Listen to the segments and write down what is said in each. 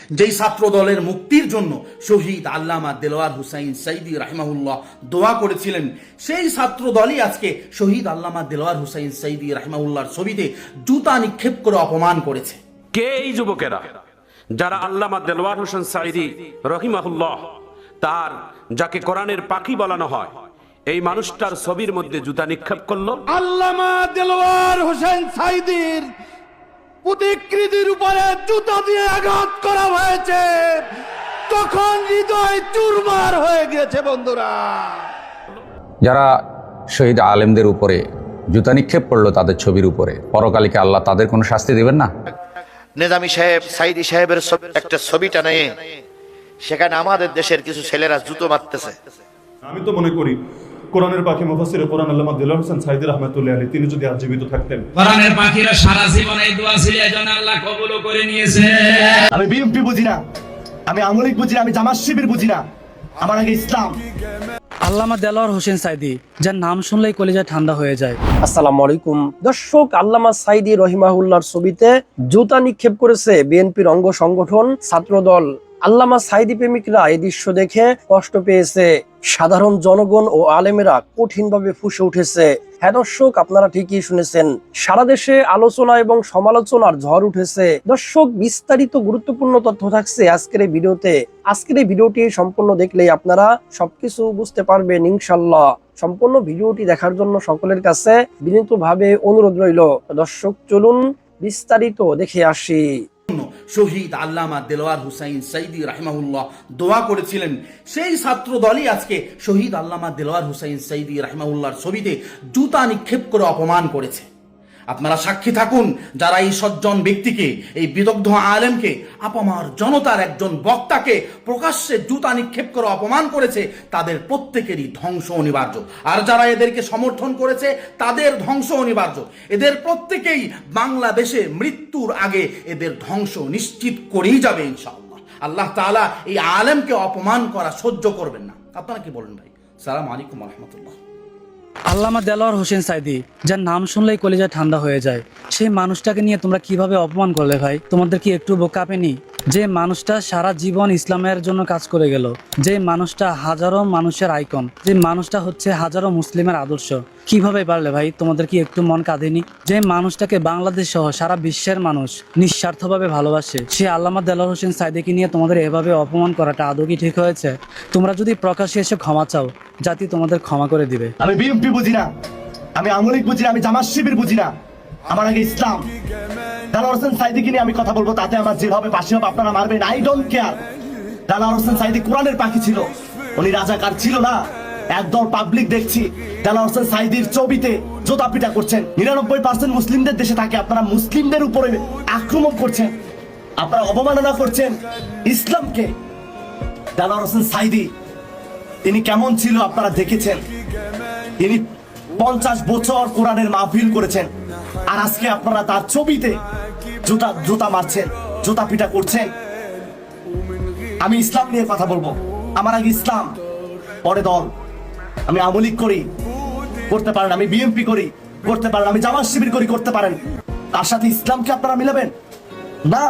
যেই ছাত্র দলের মুক্তির জন্য শহীদ আল্লামা দেলোয়ার হুসাইন সাইদি রাহিমাহুল্লাহ দোয়া করেছিলেন, সেই ছাত্র দলই আজকে শহীদ আল্লামা দেলোয়ার হুসাইন সাইদি রাহিমাহুল্লাহর ছবিতে জুতা নিক্ষেপ করে অপমান করেছে। কে এই যুবকেরা যারা আল্লামা দেলোয়ার হোসেন সাইদি রহিমাহুল্লাহ, তার যাকে কোরআনের পাখি বলানো হয়, এই মানুষটার ছবির মধ্যে জুতা নিক্ষেপ করলো? আল্লামা দেলোয়ার হোসেন সাইদির প্রতিকৃতির উপরে জুতা দিয়ে আঘাত করা হয়েছে, তখন হৃদয় চুরমার হয়ে গেছে। বন্ধুরা, যারা শহীদ আলেমদের উপরে জুতা নিক্ষেপ করলো তাদের ছবির উপরে, পরকালিকে আল্লাহ তাদের কোনো শাস্তি দেবেন না? নিজামী সাহেব সাইদি সাহেবের একটা ছবিটা নিয়ে সেখানে আমাদের দেশের কিছু ছেলেরা জুতো মারতেছে। আমি তো মনে করি কোরআনের পাখি মুফাসসির কোরআন আল্লামা দেলোয়ার হোসেন সাইদি রাহমাতুল্লাহ আলাইহি, তিনি যদি আজ জীবিত থাকতেন, কোরআনের পাখিরা সারা জীবন এই দোয়া ছিল, এজন্য আল্লাহ কবুল করে নিয়েছে। আমি বিএনপি বুঝি না, আমি আওয়ামী লীগ বুঝি না, আমি জামাত শিবির বুঝি না, আমার আগে ইসলাম। আল্লামা দেলোয়ার হোসেন সাইদি, যার নাম শুনলেই কলিজা ঠান্ডা হয়ে যায়। আসসালামু আলাইকুম দর্শক, আল্লামা সাইদি রহিমাহুল্লাহর ছবিতে জুতা নিক্ষেপ করেছে বিএনপির অঙ্গ সংগঠন ছাত্রদল। আল্লামা সাইদি প্রেমিকরা এই দৃশ্য দেখে কষ্ট পেয়েছে, সাধারণ জনগণ ও আলেমেরা কঠিনভাবে ফুঁসে উঠেছে। হ্যাঁ দর্শক, আপনারা ঠিকই শুনেছেন, সারা দেশে আলোচনা এবং সমালোচনার ঝড় উঠেছে। দর্শক, বিস্তারিত গুরুত্বপূর্ণ তথ্য থাকছে আজকের এই ভিডিওতে। আজকের এই ভিডিওটি সম্পূর্ণ দেখলেই আপনারা সবকিছু বুঝতে পারবেন ইনশাল্লাহ। সম্পূর্ণ ভিডিওটি দেখার জন্য সকলের কাছে বিনীতভাবে অনুরোধ রইল। দর্শক, চলুন বিস্তারিত দেখে আসি। শহীদ আল্লামা দেলোয়ার হুসাইন সাইদি রাহিমাহুল্লাহ দোয়া করেছিলেন, সেই ছাত্র দলই আজকে শহীদ আল্লামা দেলোয়ার হুসাইন সাইদি রাহিমাহুল্লাহর ছবিতে জুতা নিক্ষেপ করে অপমান করেছে। আপনারা সাক্ষী থাকুন, যারা এই সজ্জন ব্যক্তিকে, এই বিদগ্ধ আলেমকে, আপামার জনতার একজন বক্তাকে প্রকাশ্যে জুতা নিক্ষেপ করে অপমান করেছে, তাদের প্রত্যেকেরই ধ্বংস অনিবার্য। আর যারা এদেরকে সমর্থন করেছে তাদের ধ্বংস অনিবার্য। এদের প্রত্যেকেই বাংলাদেশে মৃত্যুর আগে এদের ধ্বংস নিশ্চিত করেই যাবে ইনশাআল্লাহ। আল্লাহ তাআলা এই আলেমকে অপমান করা সহ্য করবেন না। আপনারা কি বলেন ভাই? আসসালামু আলাইকুম ওয়া রাহমাতুল্লাহ। আল্লামা দেলোয়ার হোসেন সাইদি, যার নাম শুনলেই কলিজা ঠান্ডা হয়ে যায়, সেই মানুষটাকে নিয়ে তোমরা কিভাবে অপমান করলে ভাই? তোমাদের কি একটু বোকা কাঁপেনি? যে মানুষটা সারা জীবন ইসলামের জন্য কাজ করে গেল, যে মানুষটা হাজারো মানুষের আইকন, যে মানুষটা হচ্ছে হাজারো মুসলিমের আদর্শ, কিভাবে পারলে ভাই? তোমাদের কি একটু মন কাঁদেনি? যে মানুষটাকে বাংলাদেশ সহ সারা বিশ্বের মানুষ নিঃস্বার্থভাবে ভালোবাসে, সে আল্লামা দেলোয়ার হোসেন সাইদিকে নিয়ে তোমাদের এভাবে অপমান করাটা আদৌ কি ঠিক হয়েছে? তোমরা যদি প্রকাশ্যে এসে ক্ষমা চাও, জাতি তোমাদের ক্ষমা করে দিবে। আমি বিএনপি বুঝি না, আমি আওয়ামী লীগ বুঝি না, আমি জামাত শিবির বুঝি না, আমার আগে ইসলাম। দেলোয়ার হোসেন সাইদিকে নিয়ে আমি কথা বলবো, তাতে আমার যেভাবে পাশে হবে আপনারা মারবেন, I don't care. Delwar Hossain Sayeedi কোরআনের পাখি ছিল, উনি রাজাকার ছিল না। একদল পাবলিক দেখছি দেলোয়ার হোসেন সাইদির ছবিতে জোতা পিটা করছেন। 99% মুসলিমদের দেশে থাকে, আপনারা মুসলিমদের উপরে আক্রমণ করছেন, আপনারা অবমাননা করছেন ইসলামকে। দেলোয়ার হোসেন সাইদি তিনি কেমন ছিল আপনারা দেখেছেন। তিনি 50 বছর কোরআনের মাহফিল করেছেন, আর আজকে আপনারা তার ছবিতে জুতা মারছেন, জুতা পিটা করছেন। আমি ইসলাম নিয়ে কথা বলবো, আমার আগে ইসলাম, পরে দল। আমি আওয়ামী লীগ করি, করতে পারেন। আমি বিএনপি করি, করতে পারেন। আমি জামাত শিবির করি, করতে পারেন। তার সাথে ইসলামকে আপনারা মিলাবেন না।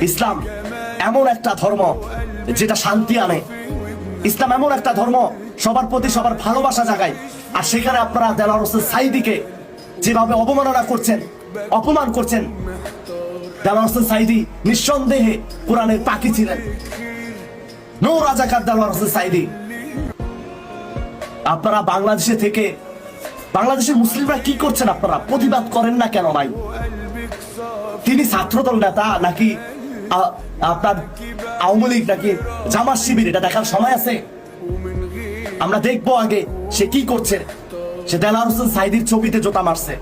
ইসলাম এমন একটা ধর্ম যেটা শান্তি আনে। ইসলাম এমন একটা ধর্ম সবার প্রতি সবার ভালোবাসা জাগায়। আর সেখানে আপনারা দেলোয়ার হোসেন সাইদিকে যেভাবে অবমাননা করছেন, অপমান করছেন। দেলোয়ার হোসেন সাইদি নিঃসন্দেহে কোরআনের পাখি ছিলেন, নো রাজাকার দেলোয়ার হোসেন সাইদি। আপনারা বাংলাদেশে থেকে বাংলাদেশের মুসলিমরা কি করছেন? আপনারা প্রতিবাদ করেন না কেন ভাই? তিনি ছাত্রদল নেতা নাকি আপনার আওয়ামী লীগ নাকি জামাত শিবির, এটা দেখার সময় আছে? আমরা দেখবো আগে সে কি করছে। সে দেলোয়ার হোসেন সাইদির ছবিতে জোতা মারছে,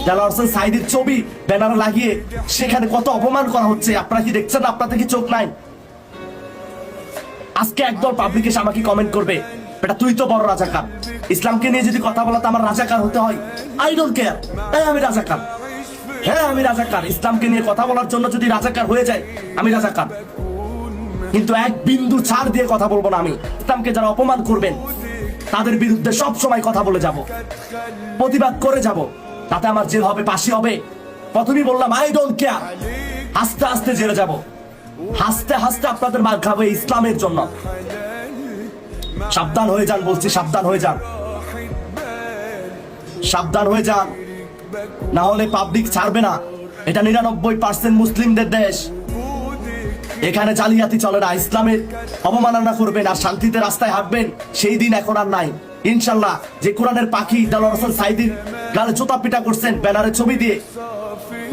দেলোয়ার হোসেন সাইদির ছবি ব্যানার লাগিয়ে সেখানে কত অপমান করা হচ্ছে। আপনারা কি দেখছেন? আপনাদের কি চোখ নাই? আজকে একদল পাবলিক এসে আমাকে কমেন্ট করবে, বেটা তুই তো বড় রাজাকার, ইসলামকে নিয়ে যদি কথা বলা তো আমার রাজাকার হতে হয়। আই ডোন্ট কেয়ার, তাই আমি রাজাকার। হ্যাঁ আমি রাজাকার, ইসলামকে নিয়ে কথা বলার জন্য যদি রাজাকার হয়ে যায় আমি রাজাকার, কিন্তু এক বিন্দু ছাড় দিয়ে কথা বলবো না আমি। ইসলামকে যারা অপমান করবেন তাদের বিরুদ্ধে সব সময় কথা বলে যাব, প্রতিবাদ করে যাব, তাতে আমার যে হবে পাশে হবে। প্রথমেই বললাম আই ডোন্ট কেয়ার। হাসতে হাসতে জেলে যাব, হাসতে হাসতে আপনাদের মার খাবো ইসলামের জন্য। সাবধান হয়ে যান বলছি, সাবধান হয়ে যান, সাবধান হয়ে যান, না হলে পাবলিক ছাড়বে না। এটা 99% মুসলিমদের দেশ, এখানে জালিয়াতি চলে না। ইসলামের অবমাননা করবেন আর শান্তিতে রাস্তায় হাঁটবেন, সেই দিন এখন আর নাই ইনশাল্লাহ। যে কোরআনের পাখি দেলোয়ার হোসেন সাঈদীর গালে জুতা পিটা করছেন ব্যানারে ছবি দিয়ে,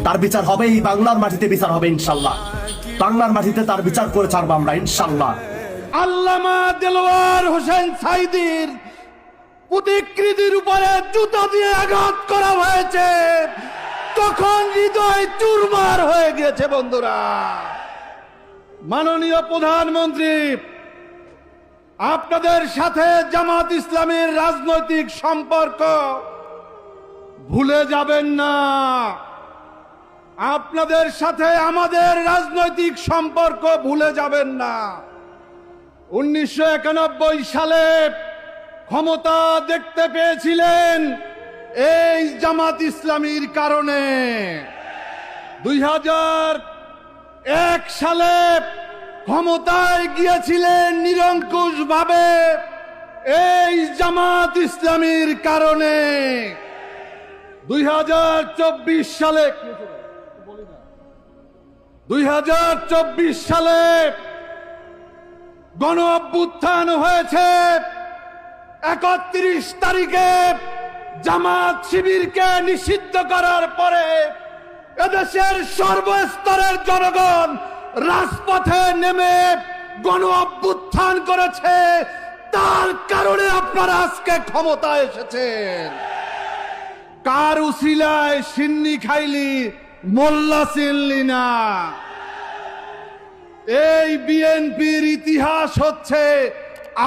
তার বিচার হবে এই বাংলার মাটিতে, বিচার হবে ইনশাল্লাহ। বাংলার মাটিতে তার বিচার করে ছাড়বো আমরা ইনশাল্লাহ। আল্লামা দেলোয়ার হোসেন সাঈদীর প্রতিকৃতির উপরে জুতা দিয়ে আঘাত করা হয়েছে, তখন হৃদয় চুরমার হয়ে গেছে। বন্ধুরা, মাননীয় প্রধানমন্ত্রী, আপনাদের সাথে জামাত ইসলামের রাজনৈতিক সম্পর্ক ভুলে যাবেন না। আপনাদের সাথে আমাদের রাজনৈতিক সম্পর্ক ভুলে যাবেন না। 1991 সালে ক্ষমতা দেখতে পেয়েছিলেন এই জামাত ইসলামীর কারণে। 2001 সালে ক্ষমতায় গিয়েছিলেন নিরঙ্কুশ ভাবে এই জামাত ইসলামীর কারণে। 2024 সালে 2024 সালে গণ অভ্যুত্থান হয়েছে। 31 তারিখে জামাত শিবিরকে নিষিদ্ধ করার পরে এদেশের সর্বস্তরের জনগণ রাজপথে নেমে গণ অভ্যুত্থান করেছে। তার কারণে আপনারা আজকে ক্ষমতায় এসেছেন। কার উসিলায় সিন্নি খাইলি মোল্লা চিনলি না। এই বিএনপির ইতিহাস হচ্ছে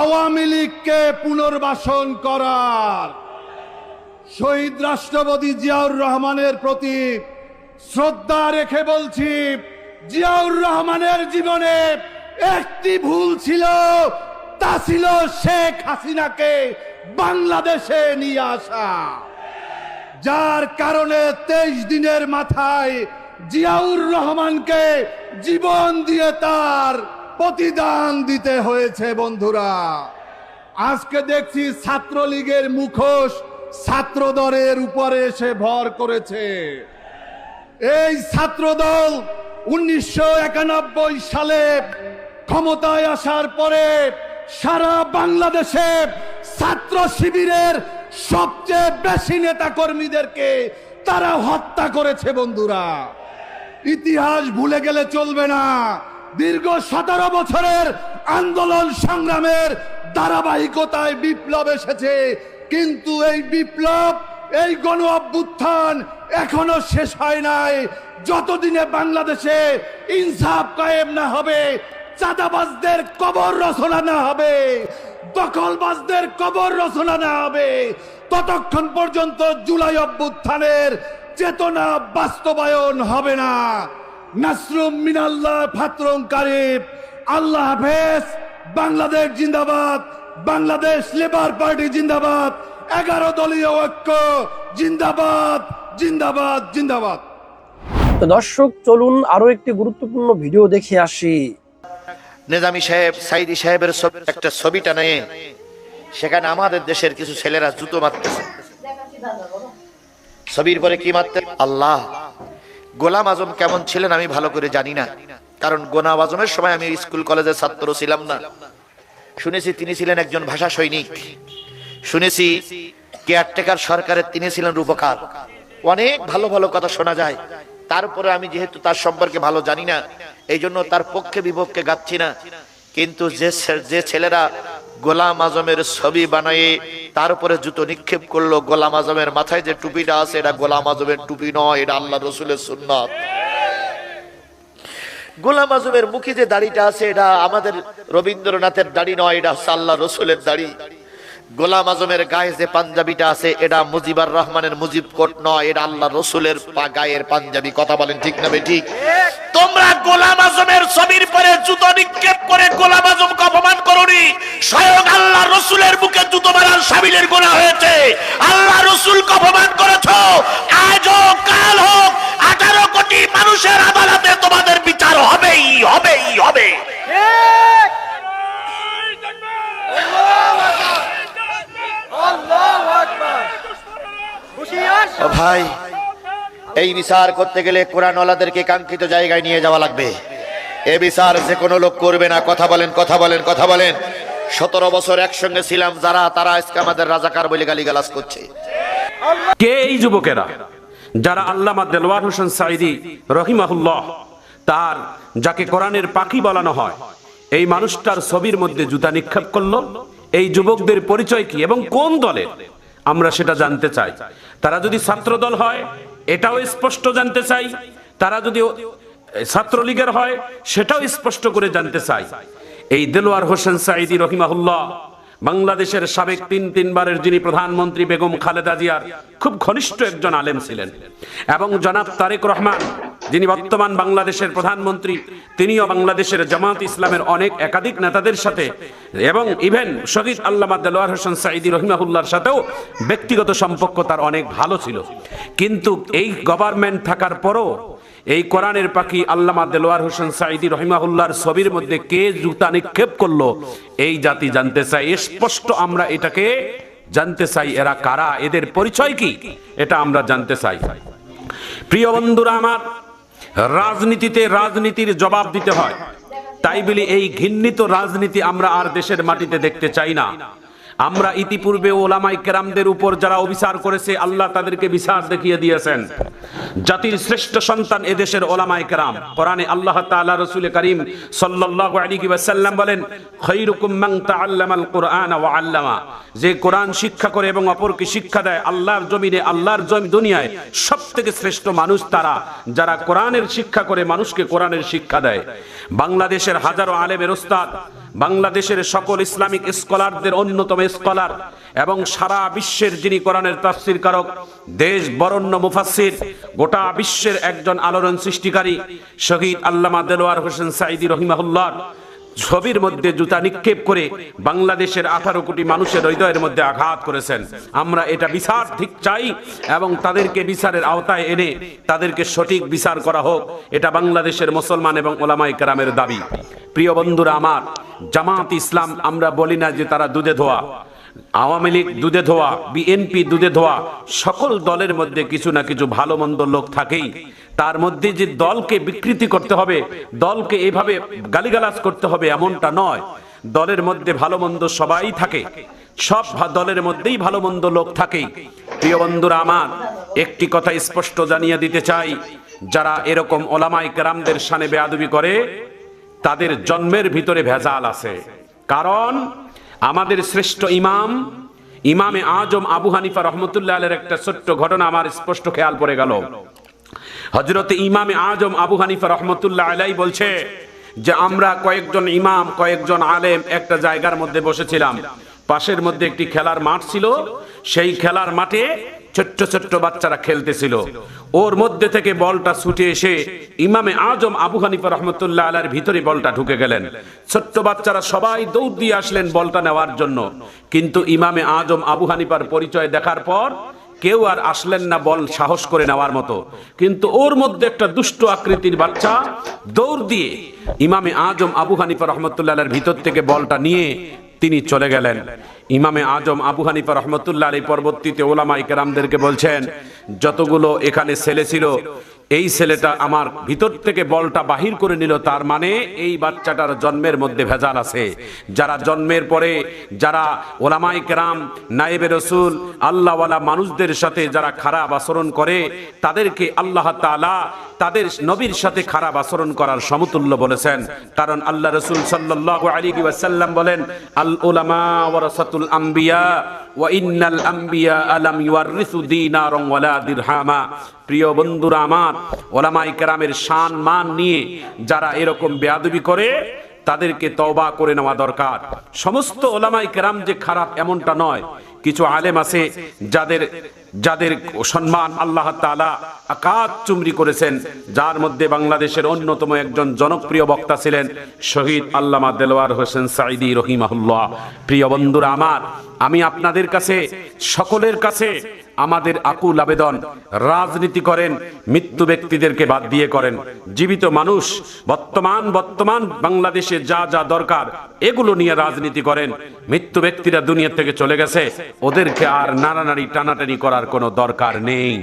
আওয়ামী লীগকে পুনর্বাসন করার। শহীদ রাষ্ট্রপতি জিয়াউর রহমানের প্রতি শ্রদ্ধা রেখে বলছি, জিয়াউর রহমানের জীবনে একটি ভুল ছিল, তা ছিল শেখ হাসিনাকে বাংলাদেশে নিয়ে আসা, যার কারণে 23 দিনের মাথায় জিয়াউর রহমানকে জীবন দিয়ে তার প্রতিদান দিতে হয়েছে। বন্ধুরা, আজকে দেখছি ছাত্রলীগের মুখোশ ছাত্রদলের উপরে এসে ভর করেছে। এই ছাত্রদল 1991 সালে ক্ষমতায় আসার পরে সারা বাংলাদেশে ছাত্র শিবিরের সবচেয়ে বেশি নেতা কর্মীদেরকে তারা হত্যা করেছে। বন্ধুরা, ইতিহাস ভুলে গেলে চলবে না। দীর্ঘ 17 বছরের আন্দোলন সংগ্রামের ধারাবাহিকতায় বিপ্লব এসেছে, কিন্তু এই বিপ্লব, এই গণ অভ্যুত্থান এখনো শেষ হয় নাই। যতদিনে বাংলাদেশে ইনসাফ কায়েম না হবে, চাঁদাবাজদের কবর রচনা না হবে, দখলবাজদের কবর রচনা না হবে, ততক্ষণ পর্যন্ত জুলাই অভ্যুত্থানের চেতনা বাস্তবায়ন হবে না। নাসরুম মিনাল্লাহ ফাতরুম কারিব। আল্লাহ হাফেজ। বাংলাদেশ জিন্দাবাদ, বাংলাদেশ লেবার পার্টি জিন্দাবাদ, 11 দলীয় ঐক্য জিন্দাবাদ, জিন্দাবাদ, জিন্দাবাদ। তো দর্শক, চলুন আরো একটি গুরুত্বপূর্ণ ভিডিও দেখে আসি। নিজামী সাহেব, সাইদি সাহেবের একটা ছবিটা নিয়ে সেখানে আমাদের দেশের কিছু ছেলেরা জুতো মারতেছে। ছবির পরে কি মারতে? আল্লাহ। গোলাম আজম কেমন ছিলেন আমি ভালো করে জানি না, কারণ গোলাম আজমের সময় আমি স্কুল কলেজের ছাত্র ছিলাম না। শুনেছি তিনি ছিলেন একজন ভাষা সৈনিক, শুনেছি কেয়ারটেকার সরকারের তিনি ছিলেন রূপকার। অনেক ভালো ভালো কথা শোনা যায়। তারপরে আমি যেহেতু তার সম্পর্কে ভালো জানি না, এই জন্য তার পক্ষে বিপক্ষে গাচ্ছি না। কিন্তু যে ছেলেরা গোলাম আজমের ছবি বানায়ে তার উপরে জুতো নিক্ষেপ করলো, গোলাম আজমের মাথায় যে টুপিটা আছে এটা গোলাম আজমের টুপি নয়, এটা আল্লাহ রসুলের সুন্নাত। গোলাম আজমের মুখে যে দাড়িটা আছে এটা আমাদের রবীন্দ্রনাথের দাড়ি নয়, এটা হচ্ছে আল্লাহ রসুলের দাড়ি। গোলাম আজমের গায়ে যে পাঞ্জাবিটা আছে এটা মুজিবুর রহমানের মুজিব কোট নয়, এটা আল্লাহ রসুলের গায়ের পাঞ্জাবি। কথা বলেন ঠিক না ঠিক? তোমরা গোলাম আজমের ছবির পরে জুতো নিক্ষেপ করে গোলাম আজমকে অপমান করোনি, স্বয়ং আল্লাহ রসুলের বুকে জুতো মারার সাবিলের গুনাহ হয়েছে। আল্লাহ রসুলকে অপমান করেছো, আজ হোক কাল হোক 18 কোটি মানুষের আদালতে তোমাদের হবেই হবে। ও ভাই, এই বিচার করতে গেলে কোরআনওয়ালাদেরকে কাঙ্ক্ষিত জায়গায় নিয়ে যাওয়া লাগবে। এ বিচার যে কোনো লোক করবে না। কথা বলেন, কথা বলেন, কথা বলেন। 17 বছর একসঙ্গে ছিলাম যারা, তারা আজকে আমাদের রাজাকার বলে গালিগালাজ করছে। কে এই যুবকেরা যারা আল্লামা দেলোয়ার হোসেন সাঈদী রহিমাহুল্লাহ, তার যাকে কোরআনের পাখি বলানো হয়, এই মানুষটার ছবির মধ্যে জুতা নিক্ষেপ করলো? এই যুবকদের পরিচয় কি এবং কোন দলের, আমরা সেটা জানতে চাই। তারা যদি ছাত্র দল হয় এটাও স্পষ্ট জানতে চাই, তারা যদি ছাত্রলীগের হয় সেটাও স্পষ্ট করে জানতে চাই। এই দেলোয়ার হোসেন সাঈদী রহিমাহুল্লাহ বাংলাদেশের সাবেক তিনবারের যিনি প্রধানমন্ত্রী বেগম খালেদা জিয়ার খুব ঘনিষ্ঠ একজন আলেম ছিলেন, এবং জনাব তারেক রহমান যিনি বর্তমান বাংলাদেশের প্রধানমন্ত্রী, তিনিও বাংলাদেশের জামাত ইসলামের অনেক একাধিক নেতাদের সাথে এবং ইভেন শহীদ আল্লামা দেলোয়ার হোসেন সাঈদী রহিমাহুল্লাহর সাথেও ব্যক্তিগত সম্পর্ক তার অনেক ভালো ছিল। কিন্তু এই গভর্নমেন্ট থাকার পরও এই কোরআনের পাখি আল্লামা দেলোয়ার হোসেন সাঈদী রহিমাহুল্লাহর ছবির মধ্যে কে জুতা নিক্ষেপ করলো, এই জাতি জানতে চাই। স্পষ্ট আমরা এটাকে জানতে চাই, এরা কারা, এদের পরিচয় কি, এটা আমরা জানতে চাই। প্রিয় বন্ধুরা আমার, রাজনীতিতে রাজনীতির জবাব দিতে হয়। তাই বলি এই ঘৃণিত রাজনীতি আমরা আর দেশের মাটিতে দেখতে চাই না। আমরা ইতিপূর্বে ওলামায়ে কেরামদের উপর যারা অবিচার করেছে, আল্লাহ তাদেরকে বিচার দেখিয়ে দিয়েছেন। জাতির শ্রেষ্ঠ সন্তান এদেশের ওলামায়ে কেরাম। কোরআনে আল্লাহ তাআলা রাসূল করিম সাল্লাল্লাহু আলাইহি ওয়াসাল্লাম বলেন, খায়রুকুম মান তাআল্লামাল কুরআন ওয়া আল্লামা, যে কোরআন শিক্ষা করে এবং অপরকে শিক্ষা দেয়, আল্লাহর জমিনে, আল্লাহর দুনিয়ায় সবথেকে শ্রেষ্ঠ মানুষ তারা যারা কোরআনের শিক্ষা করে মানুষকে কোরআনের শিক্ষা দেয়। বাংলাদেশের হাজারো আলেমের ওস্তাদ, বাংলাদেশের সকল ইসলামিক স্কলারদের অন্যতম স্কলার এবং সারা বিশ্বের যিনি কোরআনের তাফসীর কারক, দেশ বরণ্য মুফাসসির, গোটা বিশ্বের একজন আলোড়ন সৃষ্টিকারী শহীদ আল্লামা দেলোয়ার হোসেন সাঈদী রহিমাহুল্লাহ ছবির মধ্যে জুতা নিক্ষেপ করে বাংলাদেশের 18 কোটি মানুষের হৃদয়ের মধ্যে আঘাত করেছেন। আমরা এটা বিচার ঠিক চাই এবং তাদেরকে বিচারের আওতায় এনে তাদেরকে সঠিক বিচার করা হোক, এটা বাংলাদেশের মুসলমান এবং ওলামায়ে কেরামের দাবি। প্রিয় বন্ধুরা আমার, জামাত ইসলাম আমরা বলি না যে তারা দুধে ধোয়া, আওয়ামী লীগ দুধে ধোয়া, বিএনপি দুধে ধোয়া, সকল দলের মধ্যে কিছু না কিছু ভালো মন্দ লোক থাকেই। তার মধ্যে যে দলকে বিকৃতি করতে হবে, দলকে এভাবে গালিগালাজ করতে হবে এমনটা নয়। দলের মধ্যে ভালো মন্দ সবাই থাকে, সব দলের মধ্যেই ভালো মন্দ লোক থাকে। প্রিয় বন্ধুরা আমার, একটি কথা স্পষ্ট জানিয়ে দিতে চাই, যারা এরকম ওলামায়ে কেরামদের শানে বেয়াদবি করে তাদের জন্মের ভিতরে ভেজাল আছে। কারণ আমাদের শ্রেষ্ঠ ইমামে আজম আবু হানিফা রহমতুল্লাহ আলাইহির একটা ছোট্ট ঘটনা আমার স্পষ্ট খেয়াল পড়ে গেল। হযরতে ইমামে আজম আবু হানিফা রহমতুল্লাহ আলাইহি বলছে যে আমরা কয়েকজন ইমাম, কয়েকজন আলেম একটা জায়গার মধ্যে বসেছিলাম। পাশের মধ্যে একটি খেলার মাঠ ছিল, সেই খেলার মাঠে ছোট্ট ছোট্ট বাচ্চারা খেলতেছিল। ওর মধ্যে থেকে বলটা ছুটে এসে ইমামে আজম আবু হানিফা রহমতুল্লাহ আলাইহির ভিতরে বলটা ঢুকে গেলেন। ছোট্ট বাচ্চারা সবাই দৌড় দিয়ে আসলেন বলটা নেওয়ার জন্য, কিন্তু ইমামে আজম আবু হানিফার পরিচয় দেখার পর কেউ আর আসলেন না বল সাহস করে নেওয়ার মতো। কিন্তু ওর মধ্যে একটা দুষ্ট আকৃতির বাচ্চা দৌড় দিয়ে ইমামে আজম আবু হানিফা রহমতুল্লাহ আলাইহির ভিতর থেকে বলটা নিয়ে তিনি চলে গেলেন। ইমামে আজম আবু হানিফা রহমতুল্লাহ আলাইহি পরবর্তীতে ওলামায়ে কেরামদেরকে বলছেন, যতগুলো এখানে ছেলে ছিল, এই ছেলেটা আমার ভিতর থেকে বলটা বাহির করে নিল, তার মানে এই বাচ্চাটার জন্মের মধ্যে ভেজাল আছে। যারা জন্মের পরে যারা ওলামায়ে কেরাম, নায়েবে রাসূল, আল্লাহওয়ালা মানুষদের সাথে যারা খারাপ আচরণ করে, তাদেরকে আল্লাহ তাআলা তাদের নবীর সাথে খারাপ আচরণ করার সমতুল্য বলেছেন। কারণ আল্লাহ রাসূল সাল্লাল্লাহু আলাইহি ওয়াসাল্লাম বলেন, আল উলামা ওয়ারাসাতুল আম্বিয়া ওয়া ইন্নাল আম্বিয়া লাম ইউয়ারিসু দীনারান ওয়ালা দিরহামা। প্রিয় বন্ধুরা আমার, ওলামায়ে কেরামের শান মান নিয়ে যারা এরকম বেয়াদবি করে তাদেরকে তওবা করে নেওয়া দরকার। সমস্ত ওলামায়ে কেরাম যে খারাপ এমনটা নয়, কিছু আলেম আছে যাদের সম্মান আল্লাহ তাআলা আকাশ চুমরি করেছেন, যার মধ্যে বাংলাদেশের অন্যতম একজন জনপ্রিয় বক্তা ছিলেন শহীদ আল্লামা দেলোয়ার হোসেন সাঈদী রহিমাহুল্লাহ। প্রিয় বন্ধুরা আমার, আমি আপনাদের কাছে সকলের কাছে আমাদের আকুল আবেদন, রাজনীতি করেন মৃত্যু ব্যক্তিদেরকে বাদ দিয়ে করেন। জীবিত মানুষ বর্তমান বাংলাদেশে যা যা দরকার এগুলো নিয়ে রাজনীতি করেন। মৃত্যু ব্যক্তিরা দুনিয়া থেকে চলে গেছে, ওদেরকে আর নাড়ানাড়ি টানাটানি করার কোনো দরকার নেই।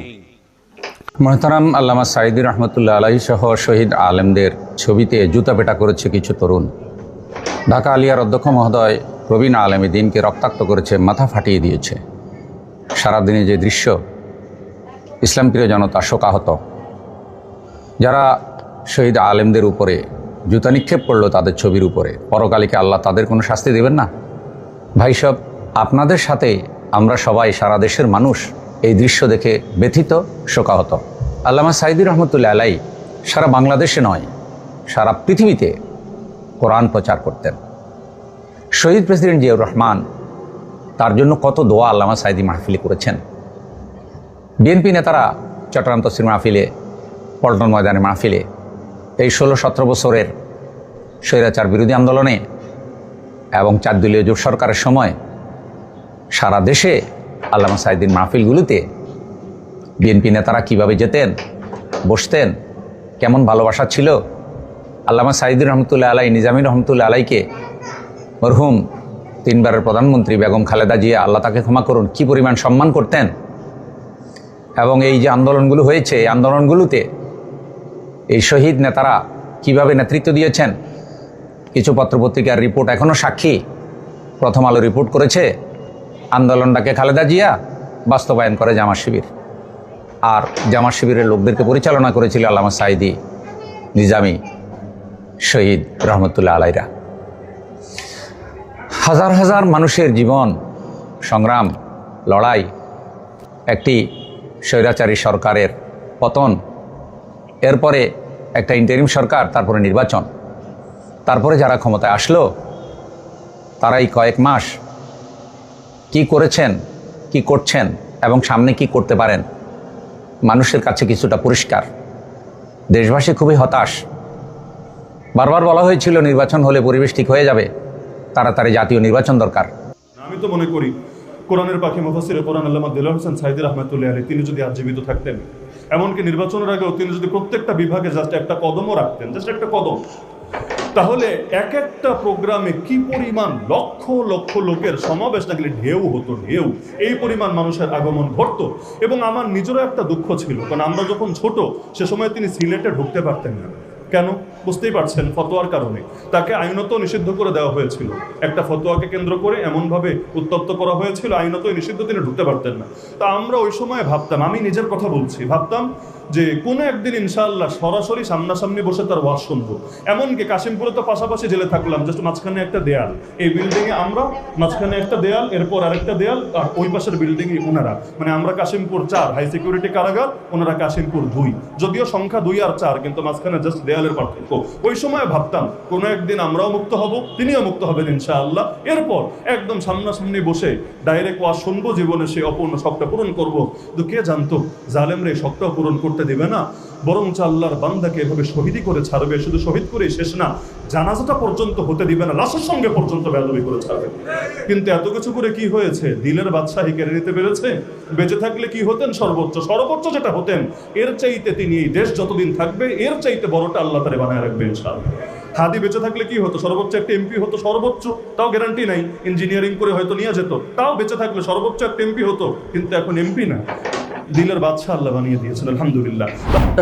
মোহতারাম আল্লামা সাঈদী রহমতুল্লাহ আলাইহি সহ শহীদ আলেমদের ছবিতে জুতা পেটা করেছে কিছু তরুণ। ঢাকা আলিয়ার অধ্যক্ষ মহোদয় প্রবীণ আলেম দ্বীনকে রক্তাক্ত করেছে, মাথা ফাটিয়ে দিয়েছে। সারাদিনে যে দৃশ্য, ইসলামপ্রিয় জনতা শোকাহত। যারা শহীদ আলেমদের উপরে জুতা নিক্ষেপ করলো তাদের ছবির উপরে, পরকালিকে আল্লাহ তাদের কোনো শাস্তি দেবেন না? ভাই সব, আপনাদের সাথে আমরা সবাই, সারা দেশের মানুষ এই দৃশ্য দেখে ব্যথিত, শোকাহত। আল্লামা সাঈদী রহমতুল্লাহ আলাইহি সারা বাংলাদেশে নয়, সারা পৃথিবীতে কোরআন প্রচার করতেন। শহীদ প্রেসিডেন্ট জিয়াউর রহমান, তার জন্য কত দোয়া আল্লামা সাঈদী মাহফিলে করেছেন। বিএনপি নেতারা চট্টগ্রাম তফসির মাহফিলে, পল্টন ময়দানে মাহফিলে, এই 16-17 বছরের স্বৈরাচার বিরোধী আন্দোলনে এবং 4 দলীয় জোট সরকারের সময় সারা দেশে আল্লামা সাঈদীর মাহফিলগুলোতে বিএনপি নেতারা কিভাবে যেতেন, বসতেন, কেমন ভালোবাসা ছিল। আল্লামা সাঈদী রহমতুল্লাহ আলাইহি, নিজামী রহমতুল্লাহ আলাইহিকে মরহুম 3 বারের প্রধানমন্ত্রী বেগম খালেদা জিয়া, আল্লাহ তাকে ক্ষমা করুন, কি পরিমাণ সম্মান করতেন। এবং এই যে আন্দোলনগুলো হয়েছে, এই আন্দোলনগুলোতে এই শহীদ নেতারা কিভাবে নেতৃত্ব দিয়েছেন, কিছু পত্রপত্রিকার রিপোর্ট এখনও সাক্ষী। প্রথম আলো রিপোর্ট করেছে আন্দোলনটাকে খালেদা জিয়া, বাস্তবায়ন করে জামাত শিবির। আর জামাত শিবিরের লোকদেরকে পরিচালনা করেছিল আল্লামা সাঈদী, নিজামী, শহীদ রহমতুল্লাহ আলাইহিরা। হাজার হাজার মানুষের জীবন, সংগ্রাম, লড়াই, একটি স্বৈরাচারী সরকারের পতন, এরপরে একটা ইন্টারিম সরকার, তারপরে নির্বাচন, তারপরে যারা ক্ষমতায় আসলো তারাই কয়েক মাস কি করেছেন, কি করছেন এবং সামনে কি করতে পারেন মানুষের কাছে কিছুটা পরিষ্কার। দেশবাসী খুবই হতাশ। বারবার বলা হয়েছিল নির্বাচন হলে পরিবেশ ঠিক হয়ে যাবে, তাড়াতাড়ি জাতীয় নির্বাচন দরকার। আমি তো মনে করি কোরআনের পাখি মুফাসসিরে কোরআন আল্লামা দেলোয়ার হোসেন সাঈদী রহমতুল্লাহ আলাইহি, তিনি যদি আজ জীবিত থাকতেন, এমনকি নির্বাচনের আগেও তিনি যদি প্রত্যেকটা বিভাগে জাস্ট একটা কদমও রাখতেন, জাস্ট একটা কদম, তাহলে এক একটা প্রোগ্রামে কি পরিমাণ লক্ষ লক্ষ লোকের সমাবেশ, না গেলে ঢেউ হতো, ঢেউ, এই পরিমাণ মানুষের আগমন ঘটতো। এবং আমার নিজেরও একটা দুঃখ ছিল, কারণ আমরা যখন ছোট সে সময় তিনি সিলেটে ঢুকতে পারতেন না। কেন? বুঝতেই পারছেন, ফতোয়ার কারণে তাকে আইনত নিষিদ্ধ করে দেওয়া হয়েছিল। একটা ফতোয়াকে কেন্দ্র করে এমনভাবে উত্তপ্ত করা হয়েছিল, আইনত নিষিদ্ধ, তিনি ঢুকতে পারতেন না। তা আমরা ওই সময় ভাবতাম, আমি নিজের কথা বলছি, ভাবতাম যে কোনো একদিন ইনশাআল্লাহ সরাসরি সামনাসামনি বসে তার ওয়াজ শুনবো। এমনকি কাশিমপুরে তো পাশাপাশি জেলে থাকলাম, জাস্ট মাঝখানে একটা দেয়াল, এই বিল্ডিংয়ে আমরা, মাঝখানে একটা দেয়াল, এরপর আরেকটা দেয়াল, আর ওই পাশের বিল্ডিংয়ে ওনারা, মানে আমরা কাশিমপুর 4 হাই সিকিউরিটি কারাগার, ওনারা কাশিমপুর 2, যদিও সংখ্যা 2 আর 4, কিন্তু মাঝখানে জাস্ট দেয়ালের পার্থক্য। ওই সময় ভাবতাম কোনো একদিন আমরাও মুক্ত হব, তিনিও মুক্ত হবেন ইনশাআল্লাহ। এরপর একদম সামনাসামনি বসে ডাইরেক্ট ওয়াজ শুনবো, জীবনে সেই অপূর্ণ শখটা পূরণ করবো। কিন্তু কে জানতো জালেমরা এই শখটাও পূরণ করতে দিবে না, বরং আল্লাহর বান্দাকে এভাবে শহীদি করে ছাড়বে। শুধু শহীদ করে শেষ না, জানাজাটা পর্যন্ত হতে দিবে না, লাশের সঙ্গে পর্যন্ত বেয়াদবি করে ছাড়বে। কিন্তু এত কিছু করে কি হয়েছে? দিলের বাদশাহী কেড়ে নিতে পেরেছে। বেঁচে থাকলে কি হতেন? সর্বোচ্চ যেটা হতেন, এর চাইতে তিনি এই দেশ যতদিন থাকবে এর চাইতে বড়টা আল্লাহ তারে বানায় রাখবে ইনশাআল্লাহ। হাদি বেঁচে থাকলে কি হতো? সর্বোচ্চ একটা এমপি হতো, সর্বোচ্চ, তাও গ্যারান্টি নাই, ইঞ্জিনিয়ারিং করে হয়তো নিয়ে যেত, তাও বেঁচে থাকলে সর্বোচ্চ একটা এমপি হতো। কিন্তু এখন এমপি না, দিলের বাদশাহ আল্লাহ বানিয়ে দিয়েছেন, আলহামদুলিল্লাহ।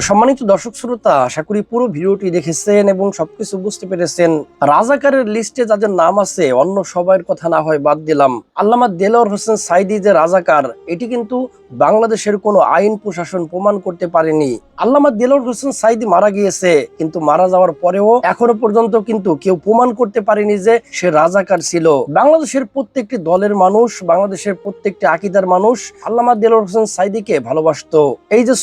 সম্মানিত দর্শক শ্রোতা, আশা করি পুরো ভিডিওটি দেখেছেন এবং সবকিছু বুঝতে পেরেছেন। রাজাকারের লিস্টে যাদের নাম আছে, অন্য সবার কথা না হয় বাদ দিলাম, আল্লামা দেলোয়ার হোসেন সাঈদী যে রাজাকার, এটি কিন্তু বাংলাদেশের কোনো আইন প্রশাসন প্রমাণ করতে পারেনি। আল্লামা দেলোয়ার হোসেন সাঈদী মারা গিয়েছে, কিন্তু মারা যাওয়ার পরেও এখনো পর্যন্ত কিন্তু কেউ প্রমাণ করতে পারেনি যে সে রাজাকার ছিল। বাংলাদেশের প্রত্যেকটি দলের মানুষ, বাংলাদেশের প্রত্যেকটি আকীদার মানুষ আল্লামা দেলোয়ার হোসেন সাঈদীকে ভালোবাসতো। এই যে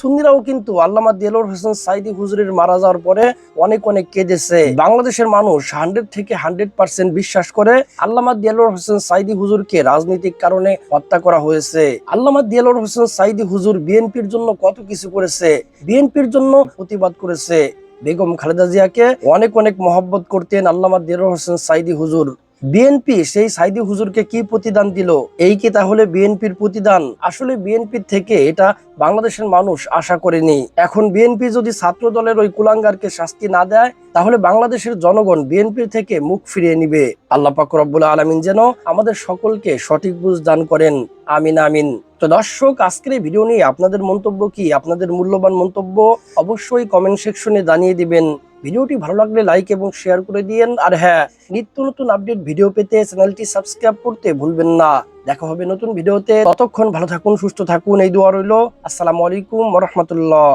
সুন্নিরাও কিন্তু আল্লামা দেলোয়ার হোসেন সাঈদী হুজুরের মারা যাওয়ার পরে অনেক কেঁদেছে। বাংলাদেশের মানুষ 100 থেকে 100% বিশ্বাস করে আল্লামা দেলোয়ার হোসেন সাঈদী হুজুরকে রাজনৈতিক কারণে হত্যা করা হয়েছে। আল্লামা দেলোয়ার হোসেন সাঈদী হুজুর বিএনপির জন্য কত কিছু করেছে, বিএনপির জন্য প্রতিবাদ করেছে। বেগম খালেদা জিয়াকে অনেক মহব্বত করতেন আল্লামা দেলোয়ার হোসেন সাঈদী হুজুর। বিএনপি সেই সাইদি হুজুরকে কি প্রতিদান দিল? এই কি তাহলে বিএনপির প্রতিদান? আসলে বিএনপির থেকে এটা বাংলাদেশের মানুষ আশা করেনি। এখন বিএনপি যদি ছাত্র দলের ওই কুলাঙ্গারকে শাস্তি না দেয়, তাহলে বাংলাদেশের জনগণ বিএনপির থেকে মুখ ফিরিয়ে নিবে। আল্লাহ পাক রব্বুল আলামিন যেন আমাদের সকলকে সঠিক বুঝ দান করেন। আমিন আমিন। তো দর্শক, আজকের এই ভিডিও নিয়ে আপনাদের মন্তব্য কি? আপনাদের মূল্যবান মন্তব্য অবশ্যই কমেন্ট সেকশনে জানিয়ে দিবেন। ভিডিওটি ভালো লাগলে লাইক এবং শেয়ার করে দিয়েন। আর হ্যাঁ, নিত্য নতুন আপডেট ভিডিও পেতে চ্যানেলটি সাবস্ক্রাইব করতে ভুলবেন না। দেখা হবে নতুন ভিডিওতে। ততক্ষণ ভালো থাকুন, সুস্থ থাকুন, এই দোয়া রইল। আসসালামু আলাইকুম ওয়া রাহমাতুল্লাহ।